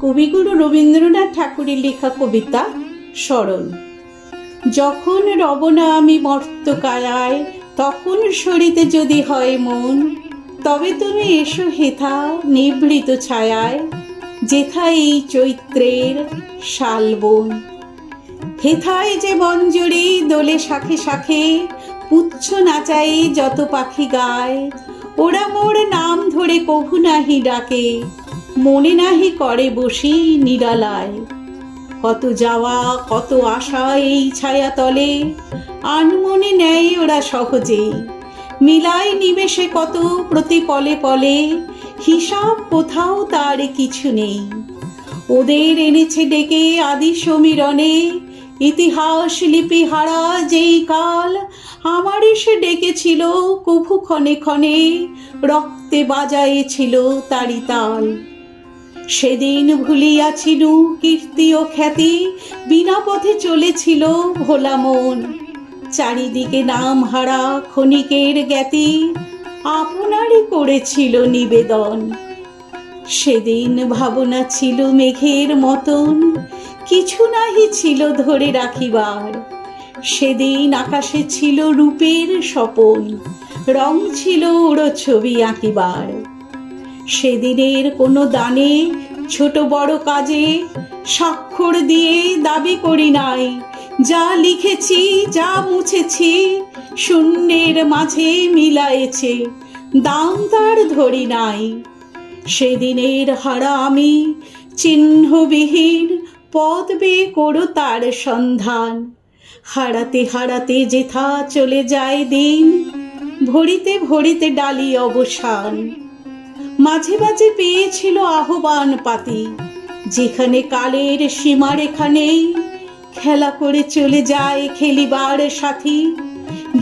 কবিগুরু রবীন্দ্রনাথ ঠাকুরের লেখা কবিতা স্মরণ। যখন রব না আমি মর্তকায়ায়, তখন সরিতে যদি হয় মন, তবে তুমি এসো হেথা নিভৃত ছায়ায়, যেথা এই চৈত্রের শালবন। হেথায় যে মঞ্জরি দোলে শাখে শাখে, পুচ্ছ নাচাই যত পাখি গায়, ওরা মোর নাম ধরে কভু নাহি ডাকে, মনে নাহি করে বসি নিরালায়। কত যাওয়া কত আশা এই ছায়া তলে, আনমনে নেয় ওরা সহজেই, মিলায় নিমেষে কত প্রতি পলে পলে, হিসাব কোথাও তার কিছু নেই। ওদের এনেছে ডেকে আদি সমীরণে, ইতিহাস লিপি হারা যেই কাল, আমার এসে ডেকেছিল কভু ক্ষণে ক্ষণে, রক্তে বাজায়েছিল তারি তাল। সেদিন ভুলিয়াছিল কীর্তি ও খ্যাতি, বিনা পথে চলেছিল ভোলা মন, চারিদিকে নাম হারা ক্ষণিকের জ্ঞাতি, আপনারই করেছিল নিবেদন। সেদিন ভাবনা ছিল মেঘের মতন, কিছু নাহি ছিল ধরে রাখিবার। সেদিন আকাশে ছিল রূপের স্বপন, রং ছিল উড়ো ছবি আঁকিবার। সেদিনের কোনো দানে ছোট বড় কাজে, স্বাক্ষর দিয়ে দাবি করি নাই, যা লিখেছি যা মুছেছি শূন্যের মাঝে মিলায়েছে, দাম তার ধরি নাই। সেদিনের হারা আমি চিহ্নবিহীন, পথ বেয়ে করো তার সন্ধান। হারাতে হারাতে যেথা চলে যায় দিন, ভরিতে ভরিতে ডালি অবসান। মাঝে মাঝে পেয়েছিল আহ্বান পাতি, যেখানে কালের সীমারেখা নেই, খেলা করে চলে যায় খেলিবার সাথী,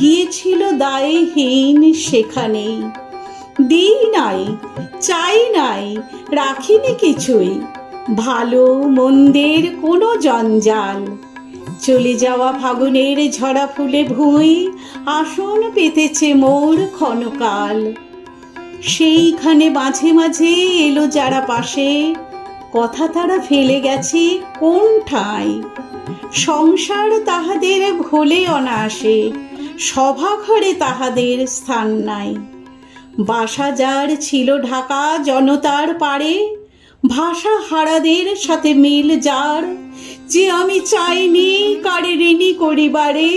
গিয়েছিল দায়হীন সেখানেই। দিই নাই, চাই নাই, রাখিনি কিছুই, ভালো মন্দের কোনো জঞ্জাল। চলে যাওয়া ফাগুনের ঝরা ফুলে ভুঁই, আসন পেতেছে মোর ক্ষণকাল। সেইখানে মাঝে মাঝে এলো যারা পাশে, কথা তারা ফেলে গেছে কোন ঠাঁই। সংসার তাহাদের ভোলে অনায়াসে, সভা ঘরে তাহাদের স্থান নাই। বাসা যার ছিল ঢাকা জনতার পারে, ভাষা হারাদের সাথে মিল যার, যে আমি চাইনি কারে ঋণী করিবারে,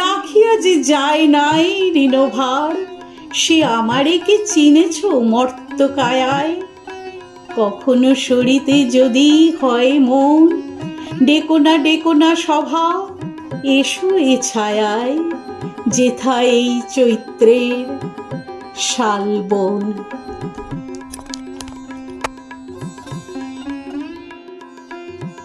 রাখিয়া যে যায় নাই ঋণভার, সে আমারে কি চিনেছ মর্তকায়ায়। কখনো সরিতে যদি হয় মন, ডেকো না সভা, এসো এ ছায়ায়, যেথা এই চৈত্রের শালবন।